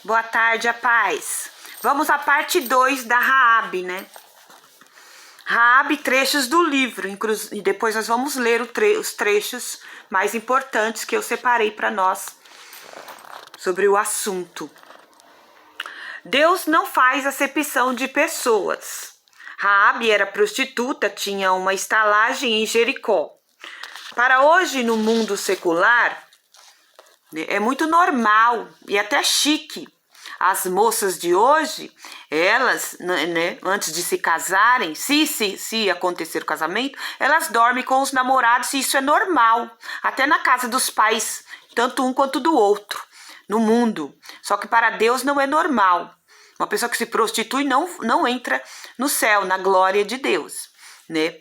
Boa tarde, a paz. Vamos à parte 2 da Raabe, né? Raabe, trechos do livro, e depois nós vamos ler os trechos mais importantes que eu separei para nós sobre o assunto. Deus não faz acepção de pessoas. Raabe era prostituta, tinha uma estalagem em Jericó. Para hoje, no mundo secular, é muito normal e até chique. As moças de hoje, elas, né, antes de se casarem, se acontecer o casamento, elas dormem com os namorados e isso é normal. Até na casa dos pais, tanto um quanto do outro, no mundo. Só que para Deus não é normal. Uma pessoa que se prostitui não entra no céu, na glória de Deus, né?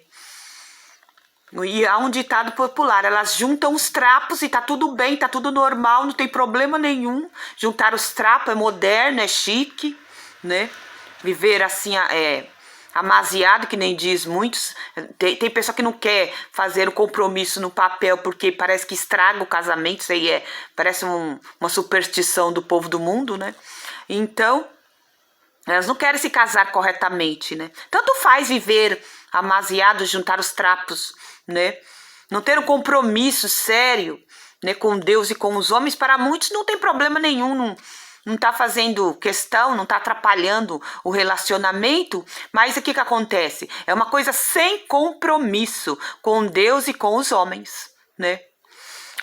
E há um ditado popular, elas juntam os trapos e tá tudo bem, tá tudo normal, não tem problema nenhum. Juntar os trapos é moderno, é chique, né? Viver assim, amaziado, que nem diz muitos. Tem pessoa que não quer fazer o compromisso no papel porque parece que estraga o casamento, isso aí parece uma superstição do povo do mundo, né? Então, elas não querem se casar corretamente, né? Tanto faz viver amaziado, juntar os trapos, né? Não ter um compromisso sério, né, com Deus e com os homens, para muitos não tem problema nenhum, não tá fazendo questão, não tá atrapalhando o relacionamento, mas o que acontece? É uma coisa sem compromisso com Deus e com os homens, né?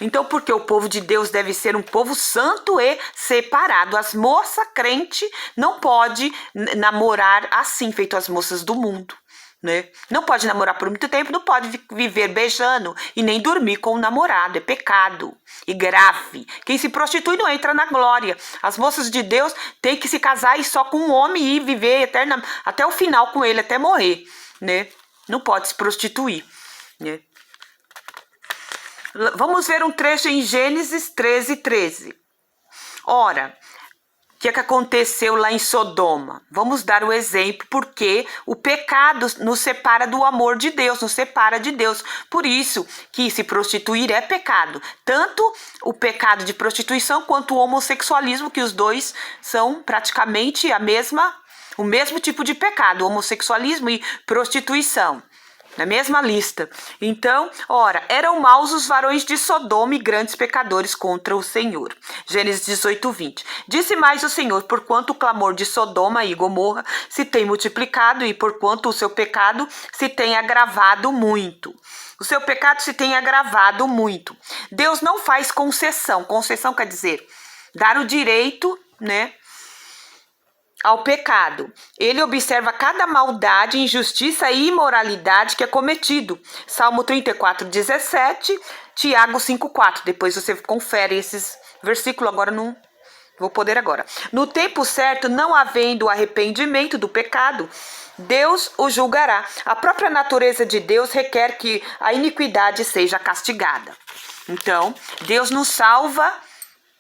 Então, porque o povo de Deus deve ser um povo santo e separado. As moças crentes não pode namorar assim, feito as moças do mundo, né? Não pode namorar por muito tempo, não pode viver beijando e nem dormir com o namorado. É pecado e grave. Quem se prostitui não entra na glória. As moças de Deus têm que se casar e só com um homem e viver até o final com ele, até morrer, né? Não pode se prostituir, né? Vamos ver um trecho em Gênesis 13:13. Ora, o que aconteceu lá em Sodoma? Vamos dar o exemplo, porque o pecado nos separa do amor de Deus, nos separa de Deus. Por isso que se prostituir é pecado. Tanto o pecado de prostituição quanto o homossexualismo, que os dois são praticamente o mesmo tipo de pecado, homossexualismo e prostituição. Na mesma lista. Então, ora, eram maus os varões de Sodoma e grandes pecadores contra o Senhor. Gênesis 18:20. Disse mais o Senhor, porquanto o clamor de Sodoma e Gomorra se tem multiplicado e porquanto o seu pecado se tem agravado muito. O seu pecado se tem agravado muito. Deus não faz concessão. Concessão quer dizer dar o direito, né, ao pecado. Ele observa cada maldade, injustiça e imoralidade que é cometido. Salmo 34:17, Tiago 5:4. Depois você confere esses versículos, agora não vou poder agora. No tempo certo, não havendo arrependimento do pecado, Deus o julgará. A própria natureza de Deus requer que a iniquidade seja castigada. Então, Deus nos salva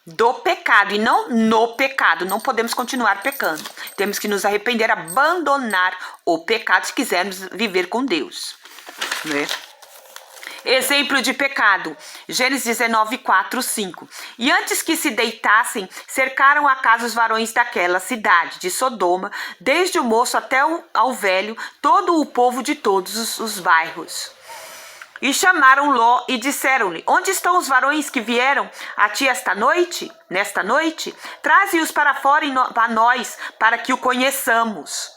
do pecado e não no pecado. Não podemos continuar pecando. Temos que nos arrepender, abandonar o pecado se quisermos viver com Deus, né? Exemplo de pecado, Gênesis 19:4-5. E antes que se deitassem, cercaram a casa os varões daquela cidade, de Sodoma, desde o moço até ao velho, todo o povo de todos os bairros. E chamaram Ló e disseram-lhe, onde estão os varões que vieram a ti nesta noite? Traze-os para fora para nós, para que o conheçamos.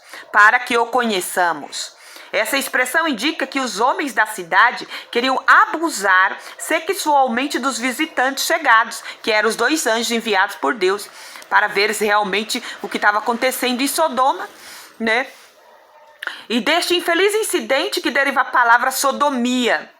Essa expressão indica que os homens da cidade queriam abusar sexualmente dos visitantes chegados, que eram os 2 anjos enviados por Deus, para ver realmente o que estava acontecendo em Sodoma, né? E deste infeliz incidente que deriva a palavra sodomia.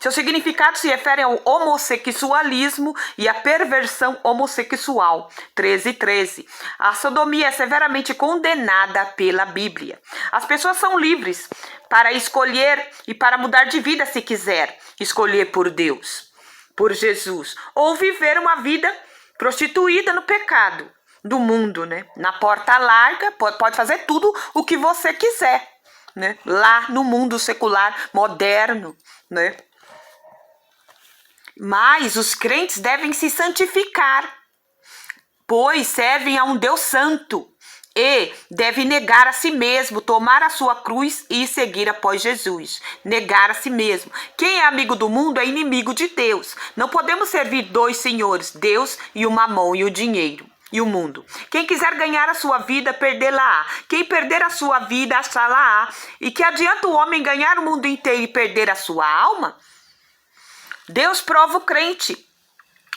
Seu significado se refere ao homossexualismo e à perversão homossexual. 13:13. A sodomia é severamente condenada pela Bíblia. As pessoas são livres para escolher e para mudar de vida se quiser. Escolher por Deus, por Jesus. Ou viver uma vida prostituída no pecado do mundo, né? Na porta larga, pode fazer tudo o que você quiser, né? Lá no mundo secular, moderno, né? Mas os crentes devem se santificar pois servem a um Deus santo e deve negar a si mesmo, tomar a sua cruz e seguir após Jesus. Negar a si mesmo. Quem é amigo do mundo é inimigo de Deus. Não podemos servir dois senhores, Deus e o mamão e o dinheiro e o mundo. Quem quiser ganhar a sua vida, perdê-la-á. Quem perder a sua vida, achá-la-á. E que adianta o homem ganhar o mundo inteiro e perder a sua alma? Deus prova o crente.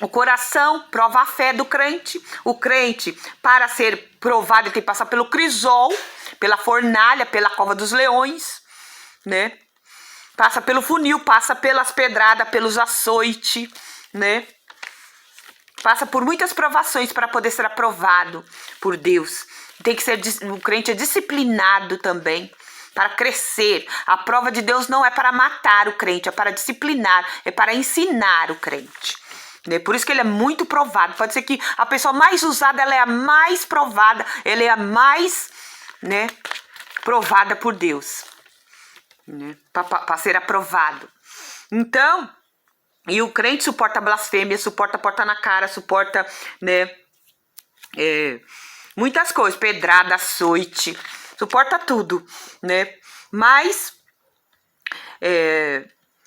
O coração prova a fé do crente. O crente, para ser provado, ele tem que passar pelo crisol, pela fornalha, pela cova dos leões, né? Passa pelo funil, passa pelas pedradas, pelos açoites, né? Passa por muitas provações para poder ser aprovado por Deus. Tem que ser, o crente é disciplinado também para crescer. A prova de Deus não é para matar o crente, é para disciplinar, é para ensinar o crente. Né? Por isso que ele é muito provado. Pode ser que a pessoa mais usada, ela é a mais provada, ela é a mais, né, provada por Deus, né? Para ser aprovado. Então, e o crente suporta blasfêmia, suporta porta na cara, suporta, né, muitas coisas, pedrada, açoite, suporta tudo, né? Mas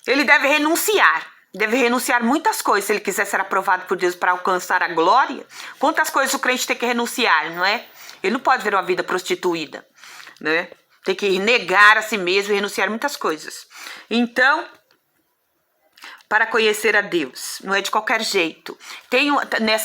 ele deve renunciar muitas coisas se ele quiser ser aprovado por Deus para alcançar a glória. Quantas coisas o crente tem que renunciar, não é? Ele não pode ver uma vida prostituída, né? Tem que negar a si mesmo e renunciar muitas coisas. Então, para conhecer a Deus, não é de qualquer jeito. Tenho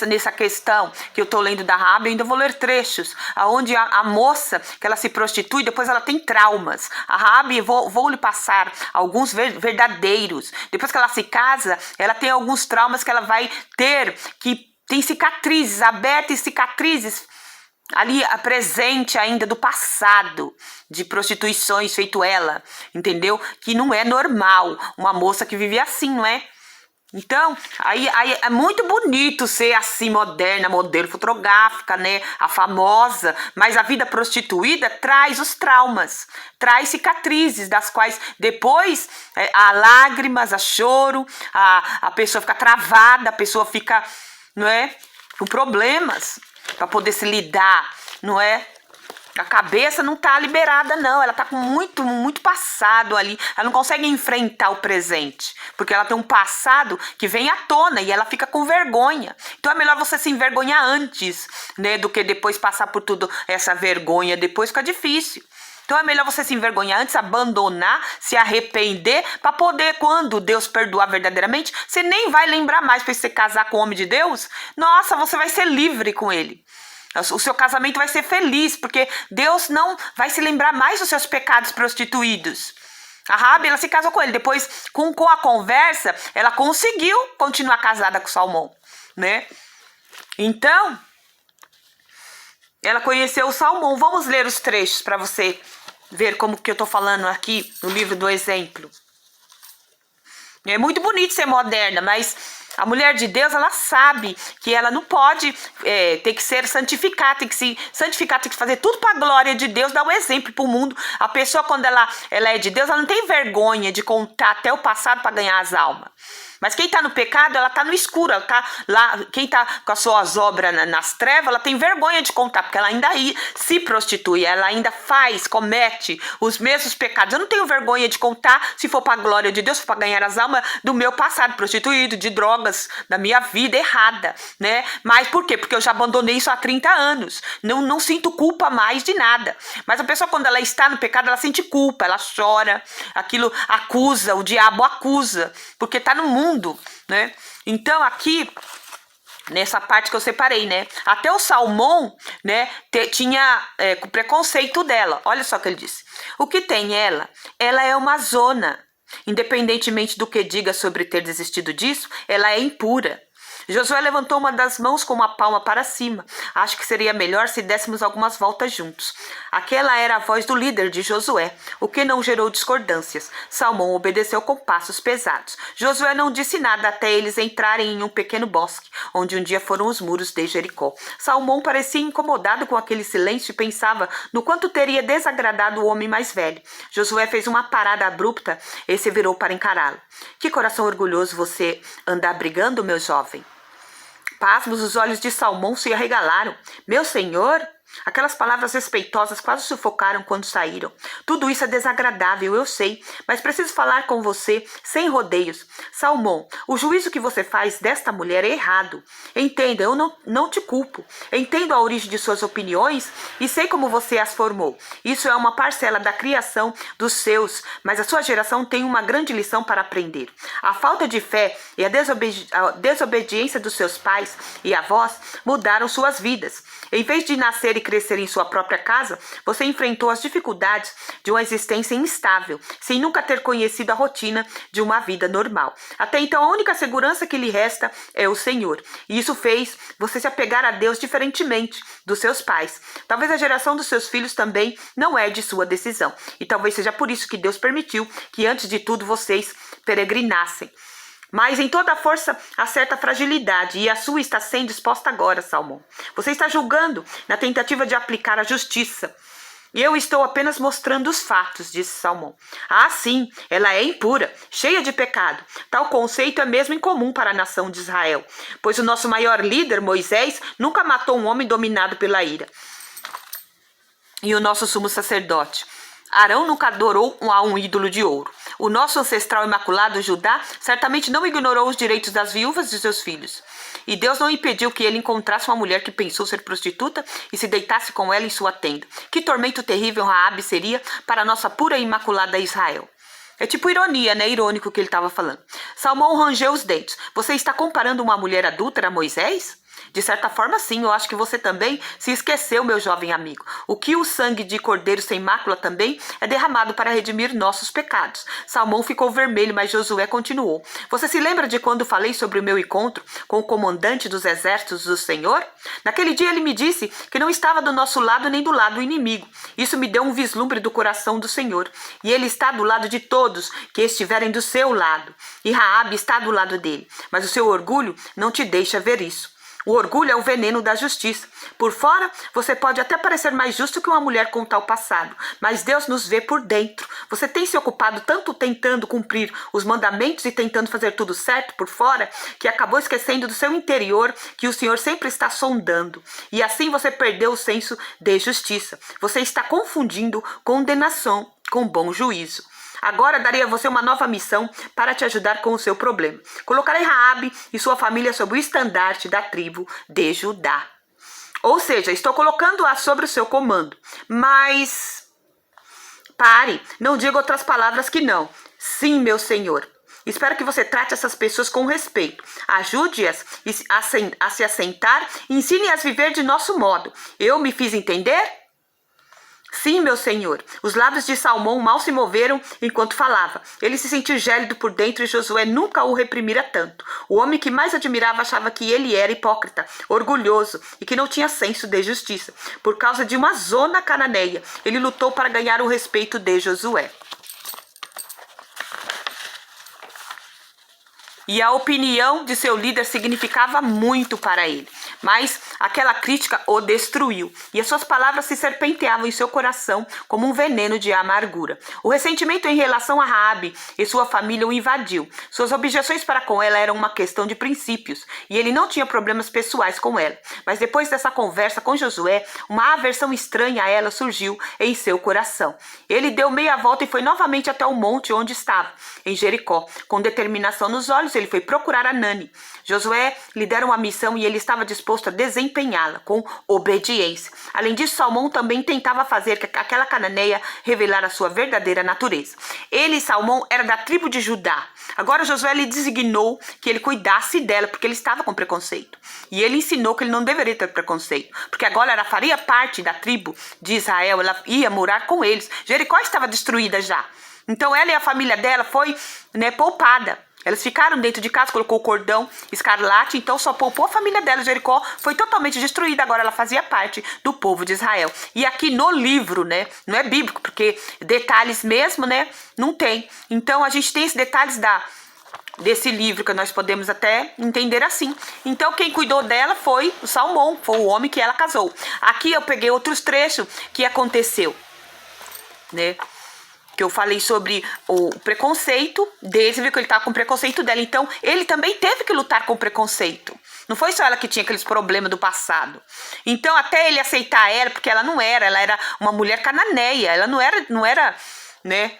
nessa questão que eu estou lendo da Raabe, eu ainda vou ler trechos, onde a moça, que ela se prostitui, depois ela tem traumas. A Raabe, vou lhe passar alguns verdadeiros. Depois que ela se casa, ela tem alguns traumas que ela vai ter, que tem cicatrizes, abertas cicatrizes, ali presente ainda do passado, de prostituições feito ela, entendeu? Que não é normal uma moça que vive assim, não é? Então, aí é muito bonito ser assim, moderna, modelo fotográfica, né? A famosa, mas a vida prostituída traz os traumas, traz cicatrizes, das quais depois há lágrimas, há choro, a pessoa fica travada, a pessoa fica, não é? Com problemas para poder se lidar, não é? A cabeça não tá liberada, não. Ela tá com muito passado ali. Ela não consegue enfrentar o presente, porque ela tem um passado que vem à tona e ela fica com vergonha. Então é melhor você se envergonhar antes, né, do que depois passar por tudo essa vergonha. Depois fica difícil. Então é melhor você se envergonhar antes, abandonar, se arrepender, para poder, quando Deus perdoar verdadeiramente, você nem vai lembrar mais. Para você casar com o homem de Deus, nossa, você vai ser livre com ele. O seu casamento vai ser feliz, porque Deus não vai se lembrar mais dos seus pecados prostituídos. A Raabe, ela se casou com ele. Depois, com a conversa, ela conseguiu continuar casada com Salmão, né? Então, ela conheceu o Salmão. Vamos ler os trechos para você ver como que eu tô falando aqui no livro do exemplo. É muito bonito ser moderna, mas a mulher de Deus, ela sabe que ela não pode ter que ser santificada, tem que se santificar, tem que fazer tudo para a glória de Deus, dar um exemplo para o mundo. A pessoa, quando ela é de Deus, ela não tem vergonha de contar até o passado para ganhar as almas. Mas quem está no pecado, ela está no escuro, ela tá lá, quem está com as suas obras nas trevas, ela tem vergonha de contar, porque ela ainda se prostitui, ela ainda comete os mesmos pecados. Eu não tenho vergonha de contar, se for para a glória de Deus, se for para ganhar as almas do meu passado prostituído, de drogas, da minha vida errada, né? Mas por quê? Porque eu já abandonei isso há 30 anos, não sinto culpa mais de nada. Mas a pessoa, quando ela está no pecado, ela sente culpa, ela chora, aquilo acusa, o diabo acusa, porque está no mundo, né? Então aqui nessa parte que eu separei, né? Até o Salmão, né, tinha com preconceito dela. Olha só o que ele disse: o que tem ela? Ela é uma zona. Independentemente do que diga sobre ter desistido disso, ela é impura. Josué levantou uma das mãos com uma palma para cima. Acho que seria melhor se dessemos algumas voltas juntos. Aquela era a voz do líder de Josué, o que não gerou discordâncias. Salmão obedeceu com passos pesados. Josué não disse nada até eles entrarem em um pequeno bosque, onde um dia foram os muros de Jericó. Salmão parecia incomodado com aquele silêncio e pensava no quanto teria desagradado o homem mais velho. Josué fez uma parada abrupta e se virou para encará-lo. Que coração orgulhoso você anda abrigando, meu jovem? Pasmos, os olhos de Salmão se arregalaram. Meu senhor? Aquelas palavras respeitosas quase sufocaram quando saíram. Tudo isso é desagradável, eu sei, mas preciso falar com você sem rodeios. Salmão, o juízo que você faz desta mulher é errado. Entenda, eu não te culpo. Entendo a origem de suas opiniões e sei como você as formou. Isso é uma parcela da criação dos seus, mas a sua geração tem uma grande lição para aprender. A falta de fé e a desobediência dos seus pais e avós mudaram suas vidas. Em vez de nascer e crescer em sua própria casa, você enfrentou as dificuldades de uma existência instável, sem nunca ter conhecido a rotina de uma vida normal. Até então, a única segurança que lhe resta é o Senhor. E isso fez você se apegar a Deus diferentemente dos seus pais. Talvez a geração dos seus filhos também não é de sua decisão. E talvez seja por isso que Deus permitiu que, antes de tudo, vocês peregrinassem. Mas em toda a força há certa fragilidade, e a sua está sendo exposta agora, Salmão. Você está julgando na tentativa de aplicar a justiça. E eu estou apenas mostrando os fatos, disse Salmão. Ah, sim, ela é impura, cheia de pecado. Tal conceito é mesmo incomum para a nação de Israel, pois o nosso maior líder, Moisés, nunca matou um homem dominado pela ira. E o nosso sumo sacerdote, Arão, nunca adorou a um ídolo de ouro. O nosso ancestral imaculado Judá certamente não ignorou os direitos das viúvas de seus filhos. E Deus não impediu que ele encontrasse uma mulher que pensou ser prostituta e se deitasse com ela em sua tenda. Que tormento terrível Raabe seria para a nossa pura e imaculada Israel. É tipo ironia, né? Irônico o que ele estava falando. Salmão rangeu os dentes. Você está comparando uma mulher adúltera a Moisés? De certa forma, sim, eu acho que você também se esqueceu, meu jovem amigo. O que o sangue de cordeiro sem mácula também é derramado para redimir nossos pecados. Salmão ficou vermelho, mas Josué continuou. Você se lembra de quando falei sobre o meu encontro com o comandante dos exércitos do Senhor? Naquele dia ele me disse que não estava do nosso lado nem do lado do inimigo. Isso me deu um vislumbre do coração do Senhor. E ele está do lado de todos que estiverem do seu lado. E Raabe está do lado dele. Mas o seu orgulho não te deixa ver isso. O orgulho é o veneno da justiça. Por fora, você pode até parecer mais justo que uma mulher com tal passado, mas Deus nos vê por dentro. Você tem se ocupado tanto tentando cumprir os mandamentos e tentando fazer tudo certo por fora, que acabou esquecendo do seu interior, que o Senhor sempre está sondando. E assim você perdeu o senso de justiça. Você está confundindo condenação com bom juízo. Agora darei a você uma nova missão para te ajudar com o seu problema. Colocarei Raabe e sua família sob o estandarte da tribo de Judá. Ou seja, estou colocando-a sobre o seu comando. Mas pare, não diga outras palavras que não. Sim, meu senhor. Espero que você trate essas pessoas com respeito. Ajude-as a se assentar e ensine-as a viver de nosso modo. Eu me fiz entender? Sim, meu senhor. Os lábios de Salmão mal se moveram enquanto falava. Ele se sentiu gélido por dentro e Josué nunca o reprimira tanto. O homem que mais admirava achava que ele era hipócrita, orgulhoso e que não tinha senso de justiça. Por causa de uma zona cananeia, ele lutou para ganhar o respeito de Josué. E a opinião de seu líder significava muito para ele. Mas aquela crítica o destruiu, e as suas palavras se serpenteavam em seu coração como um veneno de amargura. O ressentimento em relação a Raabe e sua família o invadiu. Suas objeções para com ela eram uma questão de princípios, e ele não tinha problemas pessoais com ela. Mas depois dessa conversa com Josué, uma aversão estranha a ela surgiu em seu coração. Ele deu meia volta e foi novamente até o monte onde estava, em Jericó. Com determinação nos olhos, ele foi procurar Hanani. Josué lhe dera uma missão e ele estava disposto a desempenhá-la com obediência. Além disso, Salmão também tentava fazer que aquela cananeia revelar a sua verdadeira natureza. Ele, Salmão, era da tribo de Judá. Agora Josué lhe designou que ele cuidasse dela, porque ele estava com preconceito. E ele ensinou que ele não deveria ter preconceito, porque agora ela faria parte da tribo de Israel, ela ia morar com eles. Jericó estava destruída já. Então ela e a família dela foi, poupada. Elas ficaram dentro de casa, colocou o cordão escarlate, então só poupou a família dela. Jericó foi totalmente destruída, agora ela fazia parte do povo de Israel. E aqui no livro, não é bíblico, porque detalhes mesmo, não tem. Então a gente tem esses detalhes desse livro que nós podemos até entender assim. Então quem cuidou dela foi o Salmão, foi o homem que ela casou. Aqui eu peguei outros trechos que aconteceu, que eu falei sobre o preconceito dele, você viu que ele estava com preconceito dela, então ele também teve que lutar com preconceito, Não foi só ela que tinha aqueles problemas do passado. Então, até ele aceitar ela, porque ela era uma mulher cananeia, ela não era, né?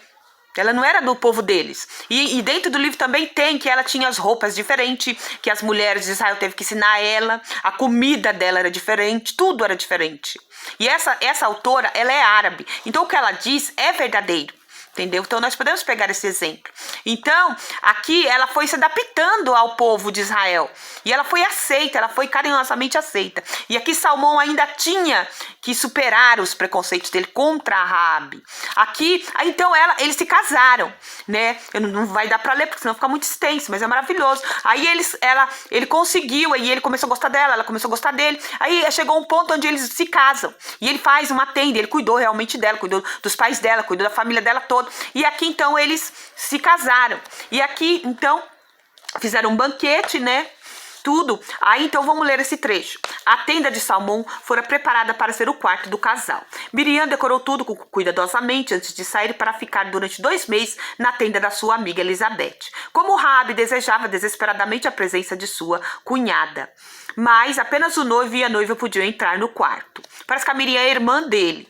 Ela não era do povo deles. E dentro do livro também tem que ela tinha as roupas diferentes, que as mulheres de Israel teve que ensinar ela, a comida dela era diferente, tudo era diferente. E essa autora, ela é árabe. Então o que ela diz é verdadeiro. Entendeu? Então nós podemos pegar esse exemplo. Então, aqui ela foi se adaptando ao povo de Israel. E ela foi aceita, ela foi carinhosamente aceita. E aqui Salmão ainda tinha que superar os preconceitos dele contra a Raabe. Aqui, então eles se casaram, né? Não vai dar para ler, porque senão fica muito extenso, mas é maravilhoso. Aí ele conseguiu, aí ele começou a gostar dela, ela começou a gostar dele. Aí chegou um ponto onde eles se casam. E ele faz uma tenda, ele cuidou realmente dela, cuidou dos pais dela, cuidou da família dela toda. E aqui então eles se casaram. E aqui então fizeram um banquete, né? Tudo. Aí então vamos ler esse trecho. A tenda de Salmão fora preparada para ser o quarto do casal. Miriam decorou tudo cuidadosamente antes de sair para ficar durante 2 meses na tenda da sua amiga Elizabeth. Como Raabe desejava desesperadamente a presença de sua cunhada. Mas apenas o noivo e a noiva podiam entrar no quarto. Parece que a Miriam é irmã dele.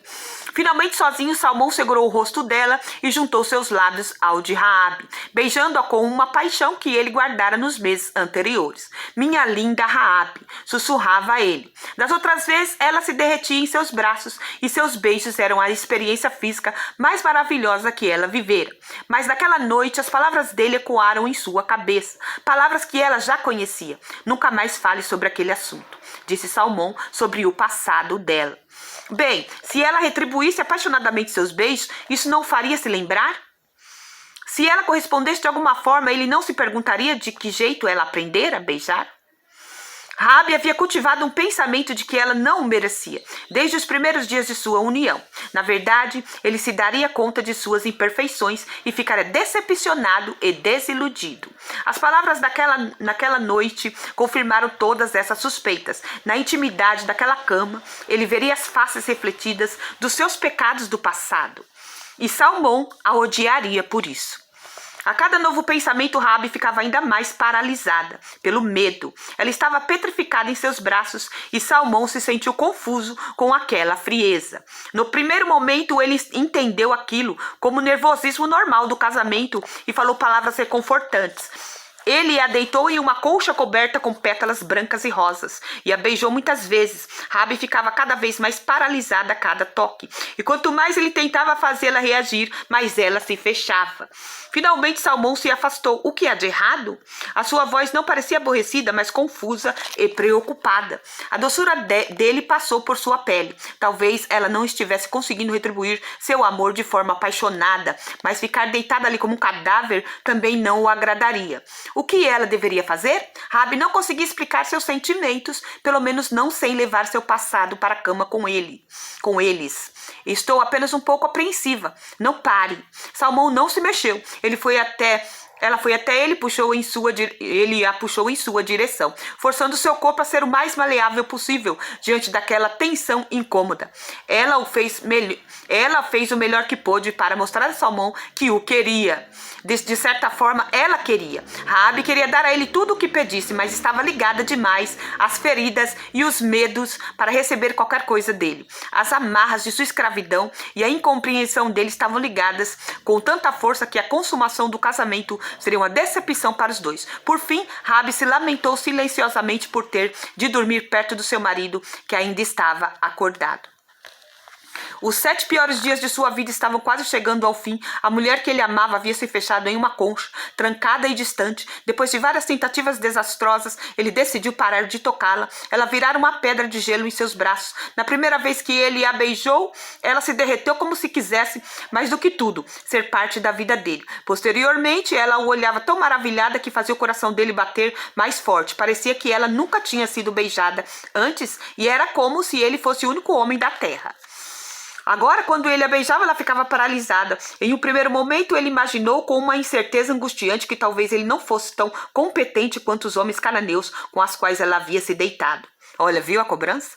Finalmente, sozinho, Salmão segurou o rosto dela e juntou seus lábios ao de Raabe, beijando-a com uma paixão que ele guardara nos meses anteriores. Minha linda Raabe, sussurrava ele. Das outras vezes, ela se derretia em seus braços e seus beijos eram a experiência física mais maravilhosa que ela vivera. Mas naquela noite, as palavras dele ecoaram em sua cabeça, palavras que ela já conhecia. Nunca mais fale sobre aquele assunto, disse Salmão sobre o passado dela. Bem, se ela retribuísse apaixonadamente seus beijos, isso não o faria se lembrar? Se ela correspondesse de alguma forma, ele não se perguntaria de que jeito ela aprendera a beijar? Raabe havia cultivado um pensamento de que ela não o merecia, desde os primeiros dias de sua união. Na verdade, ele se daria conta de suas imperfeições e ficaria decepcionado e desiludido. As palavras naquela noite confirmaram todas essas suspeitas. Na intimidade daquela cama, ele veria as faces refletidas dos seus pecados do passado. E Salmão a odiaria por isso. A cada novo pensamento, Raabe ficava ainda mais paralisada pelo medo. Ela estava petrificada em seus braços e Salmão se sentiu confuso com aquela frieza. No primeiro momento, ele entendeu aquilo como nervosismo normal do casamento e falou palavras reconfortantes. Ele a deitou em uma colcha coberta com pétalas brancas e rosas e a beijou muitas vezes. Raabe ficava cada vez mais paralisada a cada toque. E quanto mais ele tentava fazê-la reagir, mais ela se fechava. Finalmente Salmão se afastou. O que há de errado? A sua voz não parecia aborrecida, mas confusa e preocupada. A doçura dele passou por sua pele. Talvez ela não estivesse conseguindo retribuir seu amor de forma apaixonada, mas ficar deitada ali como um cadáver também não o agradaria. O que ela deveria fazer? Raabe não conseguia explicar seus sentimentos, pelo menos não sem levar seu passado para a cama com eles. Estou apenas um pouco apreensiva. Não pare. Salmão não se mexeu. Ela foi até ele, ele a puxou em sua direção, forçando seu corpo a ser o mais maleável possível diante daquela tensão incômoda. Ela fez o melhor que pôde para mostrar a Salmão que o queria. De certa forma, ela queria. Raabe queria dar a ele tudo o que pedisse, mas estava ligada demais às feridas e os medos para receber qualquer coisa dele. As amarras de sua escravidão e a incompreensão dele estavam ligadas com tanta força que a consumação do casamento seria uma decepção para os dois. Por fim, Raabe se lamentou silenciosamente por ter de dormir perto do seu marido, que ainda estava acordado. Os 7 piores dias de sua vida estavam quase chegando ao fim. A mulher que ele amava havia se fechado em uma concha, trancada e distante. Depois de várias tentativas desastrosas, ele decidiu parar de tocá-la. Ela virara uma pedra de gelo em seus braços. Na primeira vez que ele a beijou, ela se derreteu como se quisesse, mais do que tudo, ser parte da vida dele. Posteriormente, ela o olhava tão maravilhada que fazia o coração dele bater mais forte. Parecia que ela nunca tinha sido beijada antes e era como se ele fosse o único homem da terra. Agora, quando ele a beijava, ela ficava paralisada. Em um primeiro momento, ele imaginou com uma incerteza angustiante que talvez ele não fosse tão competente quanto os homens cananeus com os quais ela havia se deitado. Olha, viu a cobrança?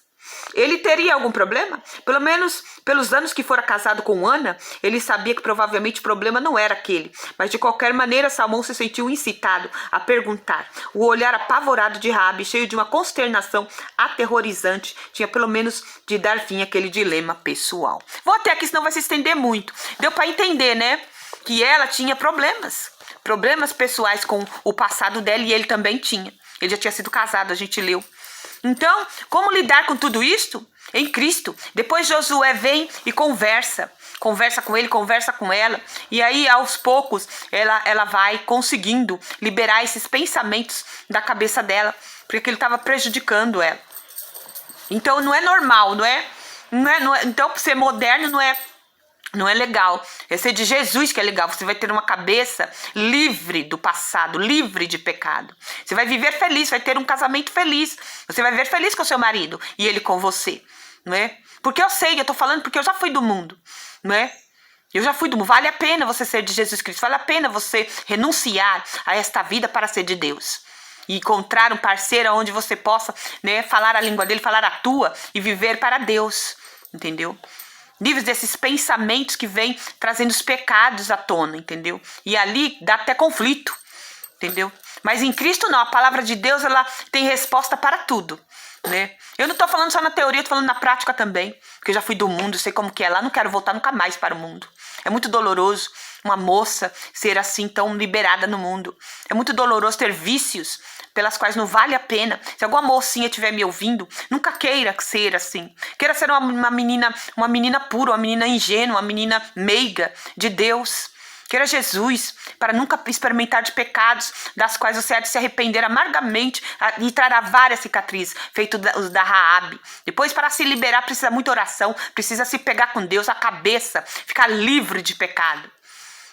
Ele teria algum problema? Pelo menos pelos anos que fora casado com Ana, ele sabia que provavelmente o problema não era aquele. Mas de qualquer maneira, Salmão se sentiu incitado a perguntar. O olhar apavorado de Raabe, cheio de uma consternação aterrorizante, tinha pelo menos de dar fim àquele dilema pessoal. Vou até aqui, senão vai se estender muito. Deu para entender, né? Que ela tinha problemas pessoais com o passado dela, e ele também tinha. Ele já tinha sido casado, a gente leu. Então, como lidar com tudo isto? Em Cristo. Depois Josué vem e conversa com ele, conversa com ela, e aí aos poucos ela vai conseguindo liberar esses pensamentos da cabeça dela, porque aquilo estava prejudicando ela. Então não é normal, não é? Então ser moderno não é legal. É ser de Jesus que é legal. Você vai ter uma cabeça livre do passado, livre de pecado. Você vai viver feliz, vai ter um casamento feliz. Você vai viver feliz com o seu marido e ele com você, não é? Porque eu sei, eu tô falando porque eu já fui do mundo, não é? Eu já fui do mundo. Vale a pena você ser de Jesus Cristo. Vale a pena você renunciar a esta vida para ser de Deus. E encontrar um parceiro onde você possa, né, falar a língua dele, falar a tua e viver para Deus, entendeu? Livres desses pensamentos que vêm trazendo os pecados à tona, entendeu? E ali dá até conflito, entendeu? Mas em Cristo não, a palavra de Deus, ela tem resposta para tudo, né? Eu não tô falando só na teoria, eu tô falando na prática também, porque eu já fui do mundo, sei como que é lá, não quero voltar nunca mais para o mundo. É muito doloroso uma moça ser assim tão liberada no mundo. É muito doloroso ter vícios pelas quais não vale a pena. Se alguma mocinha estiver me ouvindo, nunca queira ser assim. Queira ser uma menina pura, uma menina ingênua, uma menina meiga de Deus. Queira Jesus, para nunca experimentar de pecados das quais você há de se arrepender amargamente e trará várias cicatrizes, feito os da Raabe. Depois, para se liberar, precisa muita oração, precisa se pegar com Deus, a cabeça, ficar livre de pecado.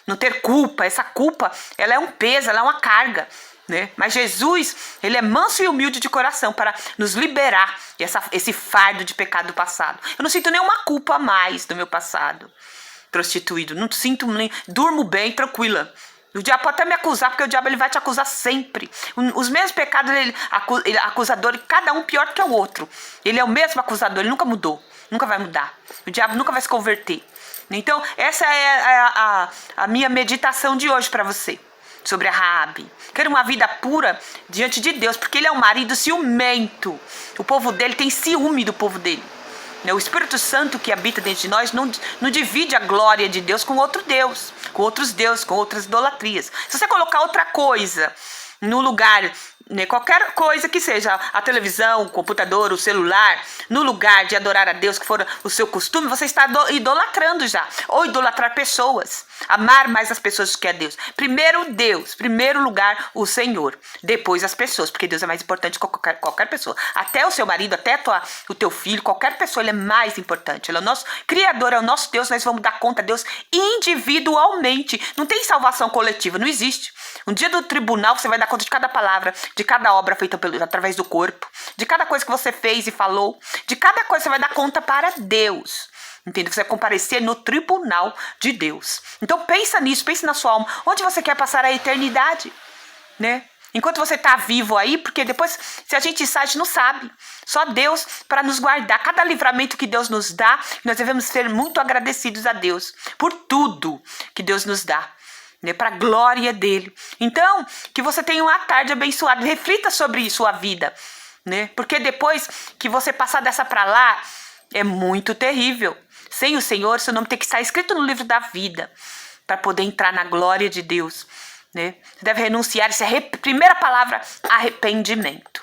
Não ter culpa, essa culpa, ela é um peso, ela é uma carga, né? Mas Jesus, ele é manso e humilde de coração para nos liberar esse fardo de pecado do passado. Eu não sinto nenhuma culpa mais do meu passado prostituído, não sinto nem, durmo bem, tranquila. O diabo pode até me acusar, porque o diabo ele vai te acusar sempre. Os mesmos pecados, ele acusador, cada um pior que o outro. Ele é o mesmo acusador, ele nunca mudou, nunca vai mudar. O diabo nunca vai se converter. Então, essa é a minha meditação de hoje para você, sobre a Raabe. Quero uma vida pura diante de Deus, porque ele é um marido ciumento. O povo dele tem ciúme do povo dele. O Espírito Santo que habita dentro de nós não divide a glória de Deus com outro Deus, com outros deuses, com outras idolatrias. Se você colocar outra coisa no lugar, né, qualquer coisa que seja, a televisão, o computador, o celular, no lugar de adorar a Deus, que for o seu costume, você está idolatrando já. Ou idolatrar pessoas. Amar mais as pessoas do que a Deus. Primeiro Deus, primeiro lugar o Senhor. Depois as pessoas, porque Deus é mais importante que qualquer pessoa. Até o seu marido, até o teu filho, qualquer pessoa, ele é mais importante. Ele é o nosso Criador, é o nosso Deus, nós vamos dar conta a Deus individualmente. Não tem salvação coletiva, não existe. Um dia do tribunal você vai dar conta de cada palavra, de cada obra feita através do corpo, de cada coisa que você fez e falou, de cada coisa você vai dar conta para Deus. Entende? Você vai comparecer no tribunal de Deus. Então pensa nisso, pensa na sua alma. Onde você quer passar a eternidade, né? Enquanto você está vivo aí, porque depois, se a gente sai, a gente não sabe. Só Deus para nos guardar. Cada livramento que Deus nos dá, nós devemos ser muito agradecidos a Deus por tudo que Deus nos dá, né, para a glória dele. Então, que você tenha uma tarde abençoada. Reflita sobre sua vida, né? Porque depois que você passar dessa para lá, é muito terrível. Sem o Senhor, seu nome tem que estar escrito no livro da vida para poder entrar na glória de Deus, né? Você deve renunciar. Essa é a primeira palavra, arrependimento.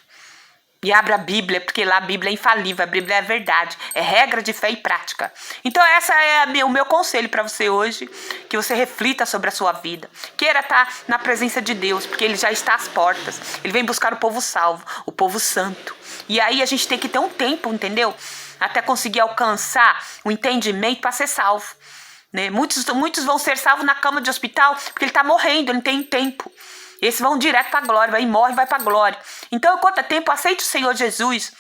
E abra a Bíblia, porque lá a Bíblia é infalível, a Bíblia é verdade, é regra de fé e prática. Então essa é o meu conselho para você hoje, que você reflita sobre a sua vida. Queira estar na presença de Deus, porque Ele já está às portas. Ele vem buscar o povo salvo, o povo santo. E aí a gente tem que ter um tempo, entendeu? Até conseguir alcançar o entendimento para ser salvo, né? Muitos vão ser salvos na cama de hospital, porque ele está morrendo, ele não tem tempo. Esses vão direto para a glória, vai e morre, vai para a glória. Então, enquanto é tempo, aceite o Senhor Jesus,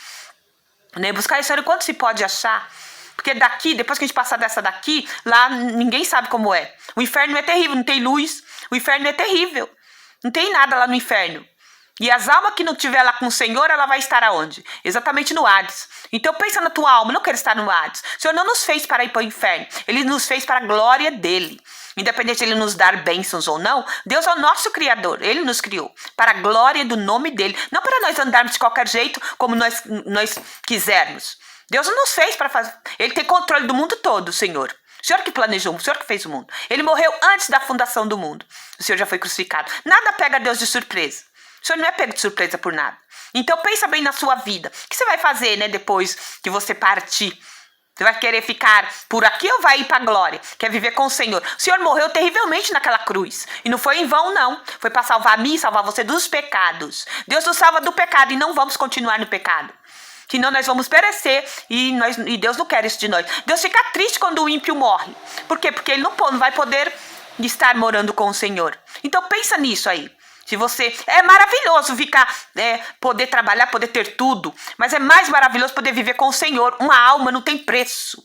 né? Buscar isso enquanto se pode achar. Porque daqui, depois que a gente passar dessa daqui, lá ninguém sabe como é. O inferno é terrível, não tem luz. O inferno é terrível. Não tem nada lá no inferno. E as almas que não estiver lá com o Senhor, ela vai estar aonde? Exatamente no Hades. Então pensa na tua alma, não quero estar no Hades. O Senhor não nos fez para ir para o inferno, Ele nos fez para a glória dele. Independente de Ele nos dar bênçãos ou não, Deus é o nosso Criador, Ele nos criou para a glória do nome dele. Não para nós andarmos de qualquer jeito, como nós quisermos. Deus não nos fez para fazer. Ele tem controle do mundo todo, o Senhor. O Senhor que planejou, o Senhor que fez o mundo. Ele morreu antes da fundação do mundo. O Senhor já foi crucificado. Nada pega Deus de surpresa. O Senhor não é pego de surpresa por nada. Então pensa bem na sua vida. O que você vai fazer, né, depois que você partir? Você vai querer ficar por aqui ou vai ir para a glória? Quer viver com o Senhor? O Senhor morreu terrivelmente naquela cruz. E não foi em vão, não. Foi para salvar a mim e salvar você dos pecados. Deus nos salva do pecado e não vamos continuar no pecado. Senão nós vamos perecer e Deus não quer isso de nós. Deus fica triste quando o ímpio morre. Por quê? Porque ele não vai poder estar morando com o Senhor. Então pensa nisso aí. Se você... É maravilhoso poder trabalhar, poder ter tudo. Mas é mais maravilhoso poder viver com o Senhor. Uma alma não tem preço.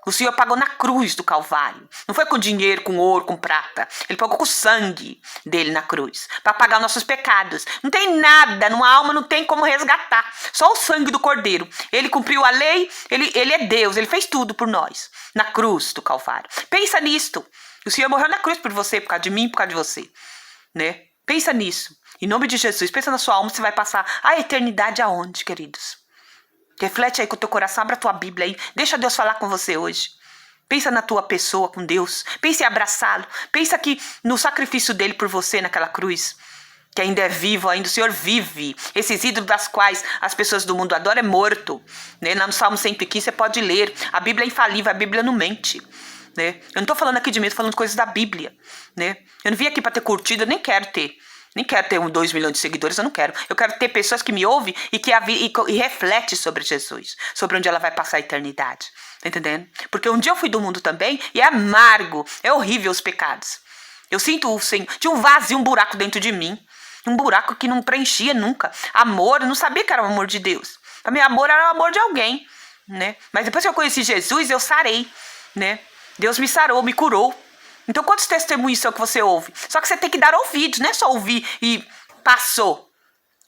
O Senhor pagou na cruz do Calvário. Não foi com dinheiro, com ouro, com prata. Ele pagou com o sangue dele na cruz. Para pagar nossos pecados. Não tem nada, numa alma não tem como resgatar. Só o sangue do Cordeiro. Ele cumpriu a lei, ele é Deus. Ele fez tudo por nós. Na cruz do Calvário. Pensa nisto. O Senhor morreu na cruz por você, por causa de mim, por causa de você. Né? Pensa nisso. Em nome de Jesus. Pensa na sua alma, você vai passar a eternidade aonde, queridos? Reflete aí com o teu coração, abra a tua Bíblia aí. Deixa Deus falar com você hoje. Pensa na tua pessoa com Deus. Pensa em abraçá-lo. Pensa que no sacrifício dele por você naquela cruz. Que ainda é vivo, ainda o Senhor vive. Esses ídolos das quais as pessoas do mundo adoram é morto. Né? Lá no Salmo 115 você pode ler. A Bíblia é infalível, a Bíblia não mente. Né? Eu não estou falando aqui de mim, estou falando de coisas da Bíblia. Né? Eu não vim aqui para ter curtido, eu nem quero ter. Nem quero ter 2 milhões de seguidores, eu não quero. Eu quero ter pessoas que me ouvem e refletem sobre Jesus. Sobre onde ela vai passar a eternidade. Tá entendendo? Porque um dia eu fui do mundo também e é amargo, é horrível os pecados. Eu sinto tinha um vazio, um buraco dentro de mim. Um buraco que não preenchia nunca. Amor, eu não sabia que era o amor de Deus. Para mim, amor era o amor de alguém. Né? Mas depois que eu conheci Jesus, eu sarei. Né? Deus me sarou, me curou. Então, quantos testemunhos são que você ouve? Só que você tem que dar ouvidos, não é só ouvir e passou.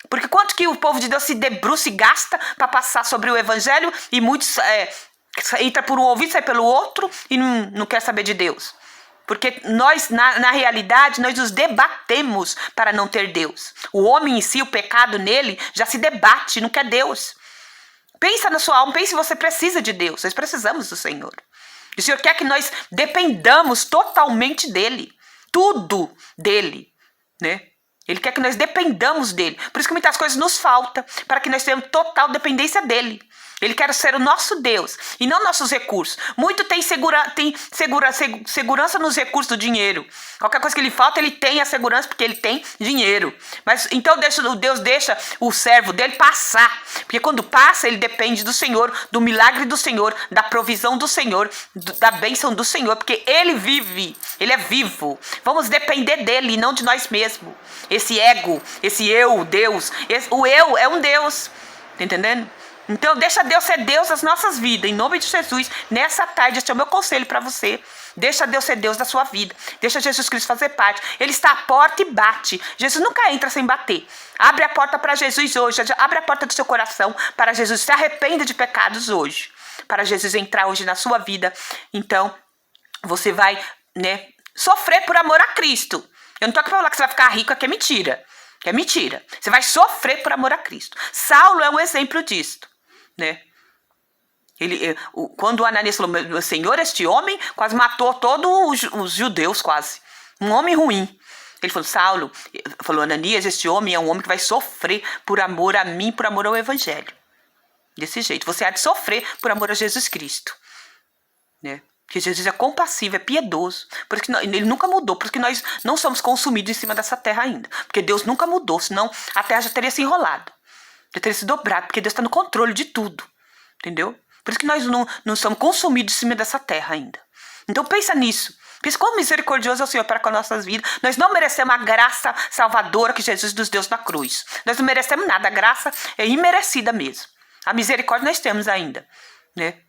Porque quanto que o povo de Deus se debruça e gasta para passar sobre o evangelho e muitos entra por um ouvido, sai pelo outro e não quer saber de Deus. Porque nós, na realidade, nós nos debatemos para não ter Deus. O homem em si, o pecado nele, já se debate, não quer Deus. Pensa na sua alma, pense se você precisa de Deus. Nós precisamos do Senhor. O Senhor quer que nós dependamos totalmente dele. Tudo dele, né? Ele quer que nós dependamos dele. Por isso que muitas coisas nos faltam, para que nós tenhamos total dependência dele. Ele quer ser o nosso Deus e não nossos recursos. Muito tem segurança nos recursos do dinheiro. Qualquer coisa que ele falta, ele tem a segurança porque ele tem dinheiro. Mas então Deus deixa o servo dele passar. Porque quando passa, ele depende do Senhor, do milagre do Senhor, da provisão do Senhor, da bênção do Senhor. Porque ele vive, ele é vivo. Vamos depender dele e não de nós mesmos. Esse ego, esse eu, Deus. O eu é um Deus. Tá entendendo? Então deixa Deus ser Deus das nossas vidas, em nome de Jesus. Nessa tarde, este é o meu conselho para você. Deixa Deus ser Deus da sua vida. Deixa Jesus Cristo fazer parte. Ele está à porta e bate. Jesus nunca entra sem bater. Abre a porta para Jesus hoje. Abre a porta do seu coração para Jesus. Se arrependa de pecados hoje. Para Jesus entrar hoje na sua vida. Então, você vai, né, sofrer por amor a Cristo. Eu não estou aqui para falar que você vai ficar rico, que é mentira. Que é mentira. Você vai sofrer por amor a Cristo. Saulo é um exemplo disso. Né? Quando Ananias falou, meu Senhor, este homem quase matou todos os judeus, quase. Um homem ruim. Ele falou, Saulo, falou, Ananias, este homem é um homem que vai sofrer por amor a mim, por amor ao evangelho. Desse jeito, você há de sofrer por amor a Jesus Cristo. Né? Porque Jesus é compassivo, é piedoso. Por isso que ele nunca mudou, por isso que nós não somos consumidos em cima dessa terra ainda. Porque Deus nunca mudou, senão a terra já teria se enrolado. Já teria se dobrado, porque Deus está no controle de tudo. Entendeu? Por isso que nós não somos consumidos em cima dessa terra ainda. Então pensa nisso. Pensa quão misericordioso é o Senhor para com as nossas vidas. Nós não merecemos a graça salvadora que Jesus nos deu na cruz. Nós não merecemos nada. A graça é imerecida mesmo. A misericórdia nós temos ainda. Né?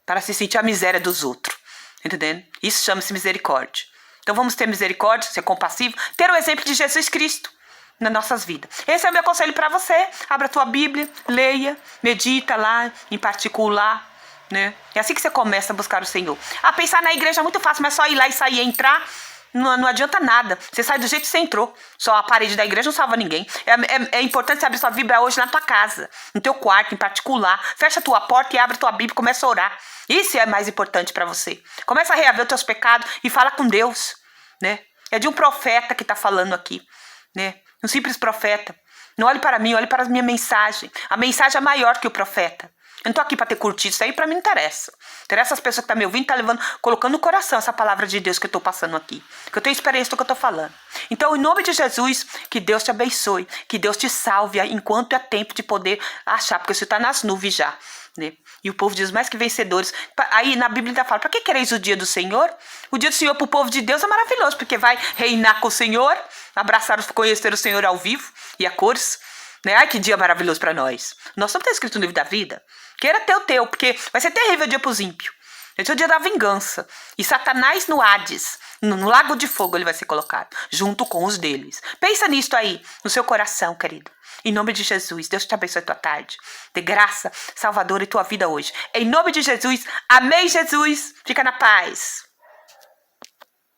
Para se sentir a miséria dos outros. Entendendo? Isso chama-se misericórdia. Então vamos ter misericórdia, ser compassivo. Ter o exemplo de Jesus Cristo. nas nossas vidas. Esse é o meu conselho para você. Abra a tua Bíblia, leia, medita lá em particular, né? É assim que você começa a buscar o Senhor. Pensar na igreja é muito fácil, mas só ir lá e sair e entrar não adianta nada. Você sai do jeito que você entrou. Só a parede da igreja não salva ninguém. É importante você abrir sua Bíblia hoje na tua casa, no teu quarto, em particular. Fecha a tua porta e abre a tua Bíblia e começa a orar. Isso é mais importante para você. Começa a reaver os teus pecados e fala com Deus, né? É de um profeta que está falando aqui, né? Um simples profeta. Não olhe para mim, olhe para a minha mensagem. A mensagem é maior que o profeta. Eu não tô aqui para ter curtido, isso aí para mim não interessa. Interessa as pessoas que estão me ouvindo, colocando no coração essa palavra de Deus que eu tô passando aqui. Que eu tenho experiência do que eu tô falando. Então, em nome de Jesus, que Deus te abençoe, que Deus te salve enquanto é tempo de poder achar, porque você está nas nuvens já, né? E o povo diz mais que vencedores. Aí na Bíblia ainda fala, para que quereis o dia do Senhor? O dia do Senhor para o povo de Deus é maravilhoso, porque vai reinar com o Senhor, conhecer o Senhor ao vivo e a cores. Né? Ai, que dia maravilhoso para nós. Nós estamos escrito no livro da vida. Queira ter o teu, porque vai ser terrível o dia para os ímpios. Esse é o dia da vingança. E Satanás no Hades, no lago de fogo, ele vai ser colocado, junto com os deles. Pensa nisto aí, no seu coração, querido. Em nome de Jesus, Deus te abençoe a tua tarde. De graça, Salvador, e tua vida hoje. Em nome de Jesus, amém, Jesus. Fica na paz.